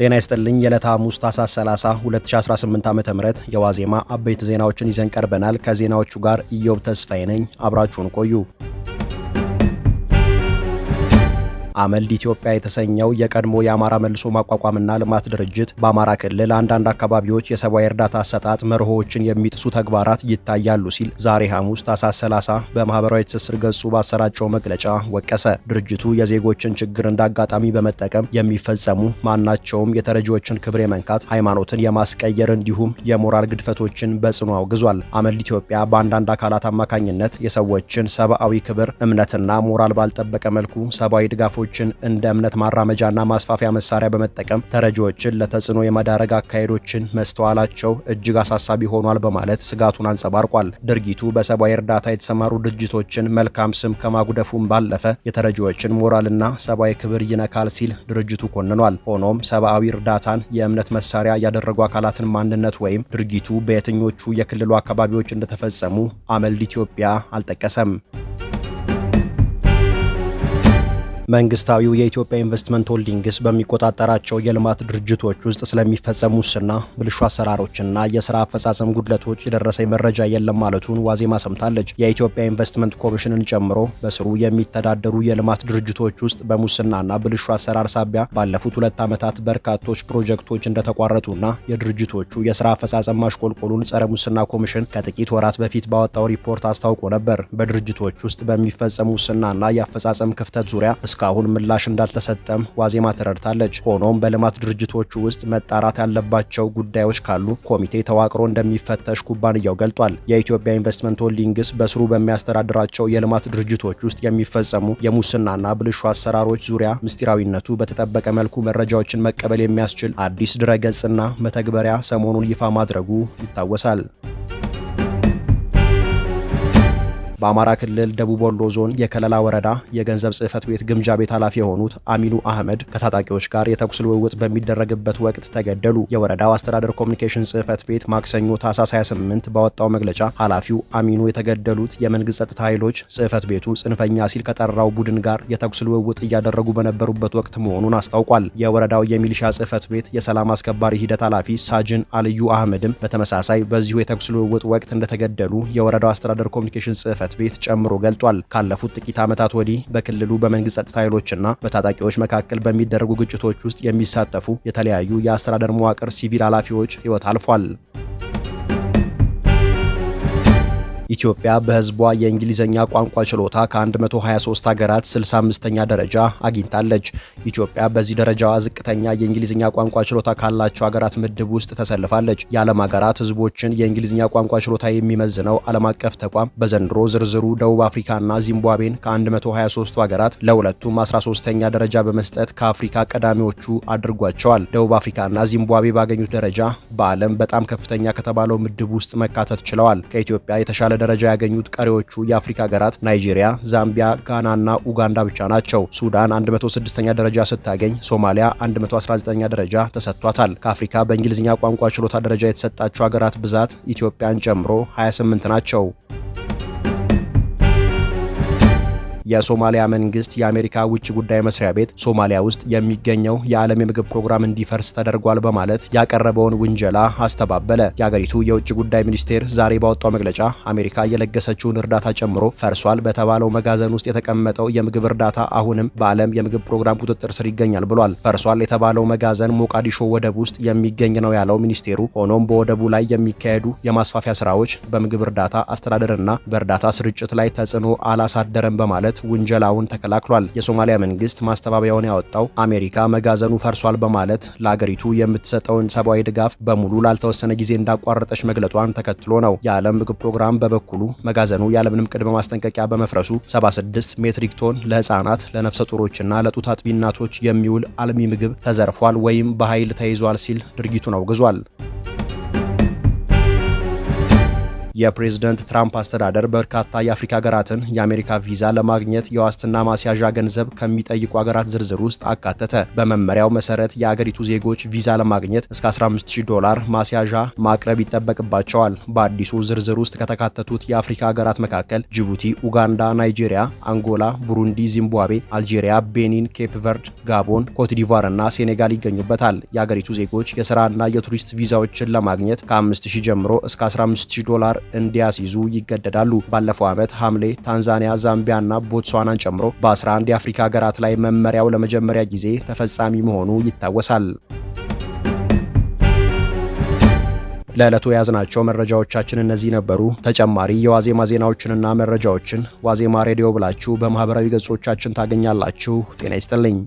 ጤና ይስጥልኝ። የዕለተ ሐሙስ ታኅሳስ 30 2018 ዓ.ም የዋዜማ አበይት ዜናዎችን ይዘን ቀርበናል። ከዜናዎቹ ጋር ኢዮብ ተስፋዬ ነኝ። አብራችሁን ቆዩ። አመልድ ኢትዮጵያ የተሰኘው የቀድሞ የአማራ መልሶ ማቋቋምና ልማት ድርጅት በአማራ ክልል አንዳንድ አካባቢዎች የሰብአዊ እርዳታ አሰጣጥ መርሆዎችን የሚጥሱ ተግባራት ይታያሉ ሲል ዛሬ ሐሙስ ታኅሳስ 30 በማህበራዊ ትስስር ገጹ ባሰራጨው መግለጫ ወቀሰ። ድርጅቱ የዜጎችን ችግር እንዳጋጣሚ በመጠቀም የሚፈጸሙ ማናቸውም የተረጂዎችን ክብር የመንካት፣ ሃይማኖትን የማስቀየር እንዲሁም የሞራል ግድፈቶችን በጽኑ አውግዟል። አመልድ ኢትዮጵያ በአንዳንድ አካላት አማካኝነት የሰዎችን ሰብአዊ ክብር፣ እምነትና ሞራል ባልጠበቀ መልኩ ሰብአዊ ድጋፎች እንደ እምነት ማራመጃና ማስፋፊያ መሳሪያ በመጠቀም ተረጂዎችን ለተጽዕኖ የመዳረግ አካሄዶችን መስተዋላቸው እጅግ አሳሳቢ ሆኗል በማለት ስጋቱን አንጸባርቋል። ድርጊቱ በሰብአዊ እርዳታ የተሰማሩ ድርጅቶችን መልካም ስም ከማጉደፉም ባለፈ የተረጂዎችን ሞራልና ሰብአዊ ክብር ይነካል ሲል ድርጅቱ ኮንኗል። ሆኖም ሰብአዊ እርዳታን የእምነት መሳሪያ ያደረጉ አካላትን ማንነት ወይም ድርጊቱ በየትኞቹ የክልሉ አካባቢዎች እንደተፈጸሙ አመልድ ኢትዮጵያ አልጠቀሰም። መንግስታዊው የኢትዮጵያ ኢንቨስትመንት ሆልዲንግስ በሚቆጣጠራቸው የልማት ድርጅቶች ውስጥ ስለሚፈጸሙ ሙስና፣ ብልሹ አሰራሮችና የስራ አፈጻጸም ጉድለቶች የደረሰኝ መረጃ የለም ማለቱን ዋዜማ ሰምታለች። የኢትዮጵያ ኢንቨስትመንት ኮሚሽንን ጨምሮ በስሩ የሚተዳደሩ የልማት ድርጅቶች ውስጥ በሙስናና ብልሹ አሰራር ሳቢያ ባለፉት 2 ዓመታት በርካቶች ፕሮጀክቶች እንደተቋረጡና የድርጅቶቹ የስራ አፈጻጸም ማሽቆልቆሉን ጸረ ሙስና ኮሚሽን ከጥቂት ወራት በፊት ባወጣው ሪፖርት አስታውቆ ነበር። በድርጅቶች ውስጥ በሚፈጸሙ ሙስናና የአፈጻጸም ክፍተት ዙሪያ እስካሁን ምላሽ እንዳልተሰጠም ዋዜማ ተረድታለች። ሆኖም በልማት ድርጅቶቹ ውስጥ መጣራት ያለባቸው ጉዳዮች ካሉ ኮሚቴ ተዋቅሮ እንደሚፈተሽ ኩባንያው ገልጧል። የኢትዮጵያ ኢንቨስትመንት ሆልዲንግስ በስሩ በሚያስተዳድራቸው የልማት ድርጅቶች ውስጥ የሚፈጸሙ የሙስናና ብልሹ አሰራሮች ዙሪያ ምስጢራዊነቱ በተጠበቀ መልኩ መረጃዎችን መቀበል የሚያስችል አዲስ ድረገጽና መተግበሪያ ሰሞኑን ይፋ ማድረጉ ይታወሳል። በአማራ ክልል ደቡብ ወሎ ዞን የከለላ ወረዳ የገንዘብ ጽሕፈት ቤት ግምጃ ቤት ኃላፊ የሆኑት አሚኑ አህመድ ከታጣቂዎች ጋር የተኩስ ልውውጥ በሚደረግበት ወቅት ተገደሉ። የወረዳው አስተዳደር ኮሚኒኬሽን ጽሕፈት ቤት ማክሰኞ ታኅሳስ 28 ባወጣው መግለጫ ኃላፊው አሚኑ የተገደሉት የመንግስት ጸጥታ ኃይሎች ጽሕፈት ቤቱ ጽንፈኛ ሲል ከጠራው ቡድን ጋር የተኩስ ልውውጥ እያደረጉ በነበሩበት ወቅት መሆኑን አስታውቋል። የወረዳው የሚሊሻ ጽሕፈት ቤት የሰላም አስከባሪ ሂደት ኃላፊ ሳጅን አልዩ አህመድም በተመሳሳይ በዚሁ የተኩስ ልውውጥ ወቅት እንደተገደሉ የወረዳው አስተዳደር ኮሚኒኬሽን ጽሕፈት ቤት ጨምሮ ገልጧል። ካለፉት ጥቂት ዓመታት ወዲህ በክልሉ በመንግስት ጸጥታ ኃይሎችና በታጣቂዎች መካከል በሚደረጉ ግጭቶች ውስጥ የሚሳተፉ የተለያዩ የአስተዳደር መዋቅር ሲቪል ኃላፊዎች ሕይወት አልፏል። ኢትዮጵያ በሕዝቧ የእንግሊዝኛ ቋንቋ ችሎታ ከ123 ሀገራት 65ኛ ደረጃ አግኝታለች። ኢትዮጵያ በዚህ ደረጃዋ ዝቅተኛ የእንግሊዝኛ ቋንቋ ችሎታ ካላቸው ሀገራት ምድብ ውስጥ ተሰልፋለች። የዓለም ሀገራት ሕዝቦችን የእንግሊዝኛ ቋንቋ ችሎታ የሚመዝነው ዓለም አቀፍ ተቋም በዘንድሮ ዝርዝሩ ደቡብ አፍሪካና ዚምባብዌን ከ123ቱ ሀገራት ለሁለቱም 13ኛ ደረጃ በመስጠት ከአፍሪካ ቀዳሚዎቹ አድርጓቸዋል። ደቡብ አፍሪካና ዚምባብዌ ባገኙት ደረጃ በዓለም በጣም ከፍተኛ ከተባለው ምድብ ውስጥ መካተት ችለዋል። ከኢትዮጵያ የተሻለ ደረጃ ያገኙት ቀሪዎቹ የአፍሪካ ሀገራት ናይጄሪያ፣ ዛምቢያ፣ ጋናና ኡጋንዳ ብቻ ናቸው። ሱዳን 106ኛ ደረጃ ስታገኝ ሶማሊያ 119ኛ ደረጃ ተሰጥቷታል። ከአፍሪካ በእንግሊዝኛ ቋንቋ ችሎታ ደረጃ የተሰጣቸው ሀገራት ብዛት ኢትዮጵያን ጨምሮ 28 ናቸው። የሶማሊያ መንግስት የአሜሪካ ውጭ ጉዳይ መስሪያ ቤት ሶማሊያ ውስጥ የሚገኘው የዓለም የምግብ ፕሮግራም እንዲፈርስ ተደርጓል በማለት ያቀረበውን ውንጀላ አስተባበለ። የአገሪቱ የውጭ ጉዳይ ሚኒስቴር ዛሬ ባወጣው መግለጫ አሜሪካ የለገሰችውን እርዳታ ጨምሮ ፈርሷል በተባለው መጋዘን ውስጥ የተቀመጠው የምግብ እርዳታ አሁንም በዓለም የምግብ ፕሮግራም ቁጥጥር ስር ይገኛል ብሏል። ፈርሷል የተባለው መጋዘን ሞቃዲሾ ወደብ ውስጥ የሚገኝ ነው ያለው ሚኒስቴሩ፣ ሆኖም በወደቡ ላይ የሚካሄዱ የማስፋፊያ ስራዎች በምግብ እርዳታ አስተዳደርና በእርዳታ ስርጭት ላይ ተጽዕኖ አላሳደረም በማለት ውንጀላውን ተከላክሏል። የሶማሊያ መንግስት ማስተባበያውን ያወጣው አሜሪካ መጋዘኑ ፈርሷል በማለት ለአገሪቱ የምትሰጠውን ሰብአዊ ድጋፍ በሙሉ ላልተወሰነ ጊዜ እንዳቋረጠች መግለጿን ተከትሎ ነው። የዓለም ምግብ ፕሮግራም በበኩሉ መጋዘኑ ያለምንም ቅድመ ማስጠንቀቂያ በመፍረሱ 76 ሜትሪክ ቶን ለህፃናት፣ ለነፍሰ ጡሮችና ለጡት አጥቢ እናቶች የሚውል አልሚ ምግብ ተዘርፏል ወይም በኃይል ተይዟል ሲል ድርጊቱን አውግዟል። የፕሬዝዳንት ትራምፕ አስተዳደር በርካታ የአፍሪካ ሀገራትን የአሜሪካ ቪዛ ለማግኘት የዋስትና ማስያዣ ገንዘብ ከሚጠይቁ ሀገራት ዝርዝር ውስጥ አካተተ። በመመሪያው መሰረት የአገሪቱ ዜጎች ቪዛ ለማግኘት እስከ $15000 ማስያዣ ማቅረብ ይጠበቅባቸዋል። በአዲሱ ዝርዝር ውስጥ ከተካተቱት የአፍሪካ ሀገራት መካከል ጅቡቲ፣ ኡጋንዳ፣ ናይጄሪያ፣ አንጎላ፣ ቡሩንዲ፣ ዚምባብዌ፣ አልጄሪያ፣ ቤኒን፣ ኬፕ ቨርድ፣ ጋቦን፣ ኮትዲቫር እና ሴኔጋል ይገኙበታል። የአገሪቱ ዜጎች የስራና የቱሪስት ቪዛዎችን ለማግኘት ከ5000 ጀምሮ እስከ $15000 እንዲያስይዙ ይገደዳሉ። ባለፈው ዓመት ሐምሌ ታንዛኒያ፣ ዛምቢያ እና ቦትስዋናን ጨምሮ በ11 የአፍሪካ ሀገራት ላይ መመሪያው ለመጀመሪያ ጊዜ ተፈጻሚ መሆኑ ይታወሳል። ለዕለቱ የያዝናቸው መረጃዎቻችን እነዚህ ነበሩ። ተጨማሪ የዋዜማ ዜናዎችንና መረጃዎችን ዋዜማ ሬዲዮ ብላችሁ በማህበራዊ ገጾቻችን ታገኛላችሁ። ጤና ይስጥልኝ።